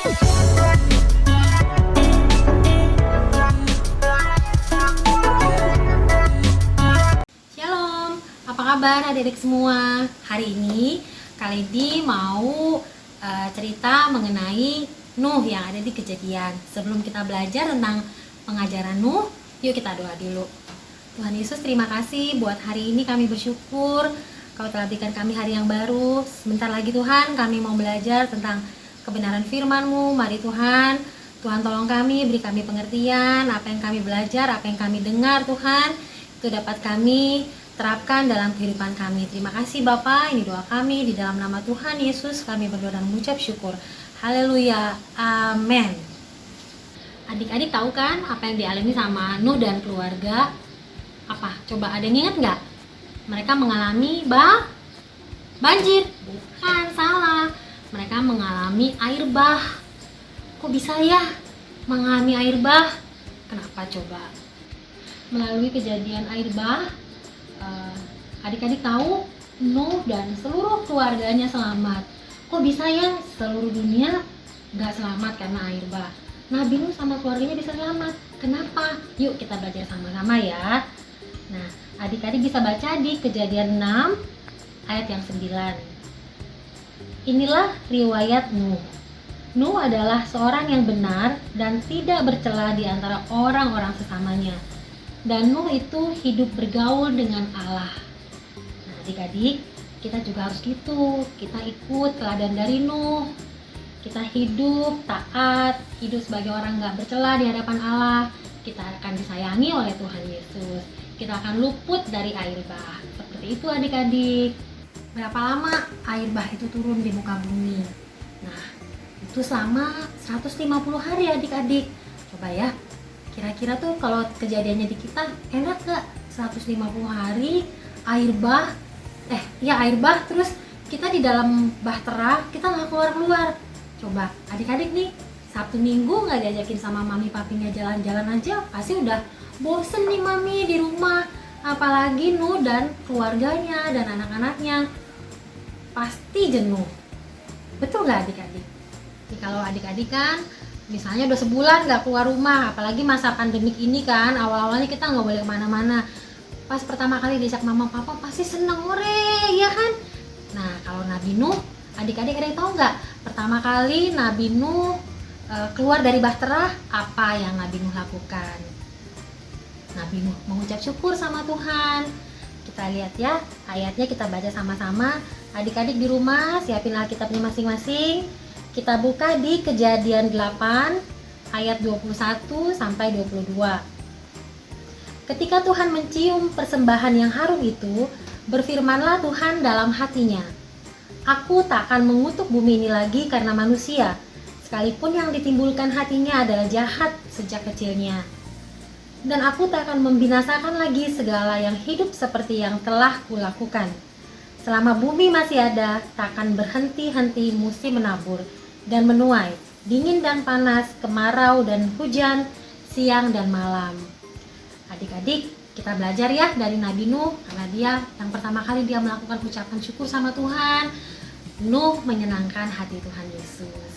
Shalom, apa kabar adik-adik semua? Hari ini Kak Lady mau cerita mengenai Nuh yang ada di Kejadian. Sebelum kita belajar tentang pengajaran Nuh, yuk kita doa dulu. Tuhan Yesus, terima kasih buat hari ini. Kami bersyukur Kau telah berikan kami hari yang baru. Sebentar lagi Tuhan, kami mau belajar tentang kebenaran firman-Mu. Mari Tuhan, Tuhan tolong kami, beri kami pengertian, apa yang kami belajar, apa yang kami dengar Tuhan, itu dapat kami terapkan dalam kehidupan kami. Terima kasih Bapa, ini doa kami di dalam nama Tuhan Yesus, kami berdoa dan mengucap syukur. Haleluya, amin. Adik-adik tahu kan apa yang dialami sama Nuh dan keluarga? Apa? Coba ada yang ingat nggak? Mereka mengalami banjir. Bukan, salah. Mereka mengalami air bah. Kok bisa ya mengalami air bah? Kenapa coba? Melalui kejadian air bah, adik-adik tahu Nuh dan seluruh keluarganya selamat. Kok bisa ya seluruh dunia gak selamat karena air bah? Nabi Nuh sama keluarganya bisa selamat. Kenapa? Yuk kita belajar sama-sama ya. Nah, adik-adik bisa baca di Kejadian 6 ayat yang 9. Inilah riwayat Nuh. Nuh adalah seorang yang benar dan tidak bercela di antara orang-orang sesamanya. Dan Nuh itu hidup bergaul dengan Allah. Nah, adik-adik, kita juga harus gitu. Kita ikut teladan dari Nuh. Kita hidup taat, hidup sebagai orang gak bercela di hadapan Allah. Kita akan disayangi oleh Tuhan Yesus. Kita akan luput dari air bah. Seperti itu adik-adik. Berapa lama air bah itu turun di muka bumi? Nah, itu selama 150 hari adik-adik. Coba ya, kira-kira tuh kalau kejadiannya di kita enak gak? 150 hari air bah, air bah, terus kita di dalam bahtera, kita gak keluar-keluar. Coba adik-adik nih, Sabtu Minggu gak diajakin sama mami papinya jalan-jalan aja, pasti udah bosen nih mami di rumah. Apalagi Nuh dan keluarganya dan anak-anaknya pasti jenuh. Betul gak adik-adik? Jadi kalau adik-adik kan misalnya udah sebulan gak keluar rumah, apalagi masa pandemik ini kan, awal-awalnya kita gak boleh kemana-mana. Pas pertama kali diajak mama papa pasti seneng, ore, ya kan? Nah, kalau Nabi Nuh, adik-adik ada yang tahu nggak? Pertama kali Nabi Nuh keluar dari bahtera, apa yang Nabi Nuh lakukan? Nabi Nuh mengucap syukur sama Tuhan. Kita lihat ya, ayatnya kita baca sama-sama. Adik-adik di rumah siapin Alkitabnya masing-masing. Kita buka di Kejadian 8 ayat 21 sampai 22. Ketika Tuhan mencium persembahan yang harum itu, berfirmanlah Tuhan dalam hatinya, Aku tak akan mengutuk bumi ini lagi karena manusia, sekalipun yang ditimbulkan hatinya adalah jahat sejak kecilnya. Dan aku tak akan membinasakan lagi segala yang hidup seperti yang telah kulakukan. Selama bumi masih ada, tak akan berhenti-henti musim menabur dan menuai, dingin dan panas, kemarau dan hujan, siang dan malam. Adik-adik, kita belajar ya dari Nabi Nuh, karena dia yang pertama kali dia melakukan ucapan syukur sama Tuhan. Nuh menyenangkan hati Tuhan Yesus.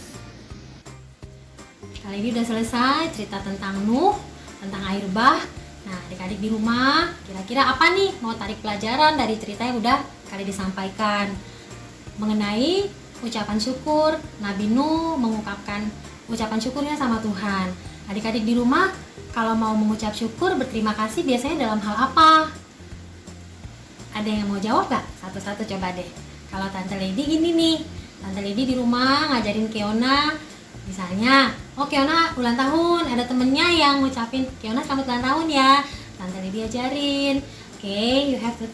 Kali ini udah selesai cerita tentang Nuh, tentang air bah. Nah, adik-adik di rumah, kira-kira apa nih mau tarik pelajaran dari cerita yang udah kali disampaikan mengenai ucapan syukur? Nabi Nuh mengungkapkan ucapan syukurnya sama Tuhan. Adik-adik di rumah, kalau mau mengucap syukur, berterima kasih biasanya dalam hal apa? Ada yang mau jawab gak? Satu-satu coba deh. Kalau Tante Lady gini nih, Tante Lady di rumah ngajarin Kiona, misalnya, Kiona ulang tahun, ada temennya yang ngucapin, Kiona selamat ulang tahun ya. Tante Lady ajarin, you have to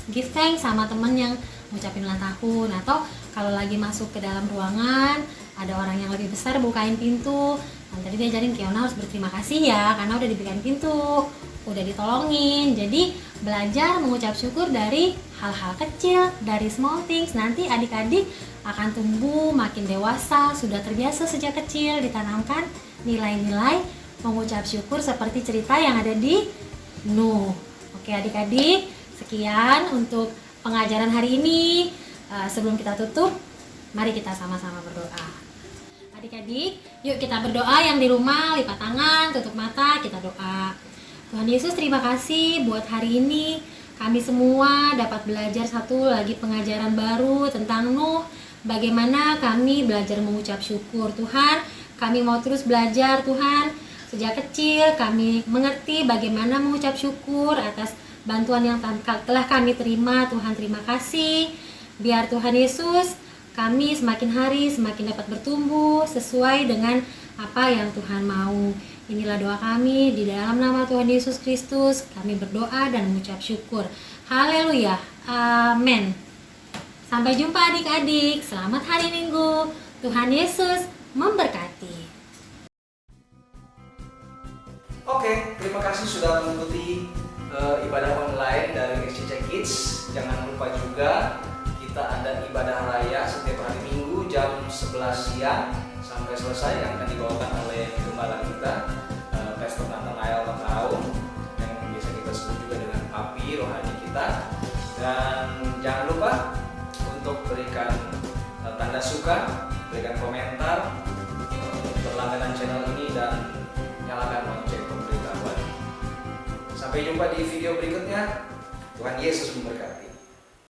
give thanks sama temen yang ngucapin ulang tahun. Atau kalau lagi masuk ke dalam ruangan, ada orang yang lebih besar bukain pintu, Tante Lady ajarin Kiona harus berterima kasih ya, karena udah diberikan pintu, udah ditolongin. Jadi belajar mengucap syukur dari hal-hal kecil, dari small things. Nanti adik-adik akan tumbuh makin dewasa, sudah terbiasa sejak kecil ditanamkan nilai-nilai mengucap syukur seperti cerita yang ada di Nuh. Oke adik-adik, sekian untuk pengajaran hari ini. Sebelum kita tutup, mari kita sama-sama berdoa. Adik-adik, yuk kita berdoa. Yang di rumah lipat tangan, tutup mata, kita doa. Tuhan Yesus, terima kasih buat hari ini. Kami semua dapat belajar satu lagi pengajaran baru tentang Nuh. Bagaimana kami belajar mengucap syukur. Tuhan, kami mau terus belajar Tuhan. Sejak kecil kami mengerti bagaimana mengucap syukur atas bantuan yang telah kami terima. Tuhan, terima kasih. Biar Tuhan Yesus, kami semakin hari semakin dapat bertumbuh sesuai dengan apa yang Tuhan mau. Inilah doa kami di dalam nama Tuhan Yesus Kristus. Kami berdoa dan mengucap syukur. Haleluya. Amin. Sampai jumpa adik-adik. Selamat hari Minggu. Tuhan Yesus memberkati. Oke, terima kasih sudah mengikuti ibadah online dari SCC Kids. Jangan lupa juga kita ada ibadah raya setiap hari Minggu jam 11 siang sampai selesai yang akan dibawakan oleh gembala kita, Pastor Nathanael Mataung, yang biasa kita sebut juga dengan Papi rohani kita. Dan jangan lupa untuk berikan tanda suka, berikan komentar, berlangganan channel ini dan nyalakan lonceng pemberitahuan. Sampai jumpa di video berikutnya. Tuhan Yesus memberkati.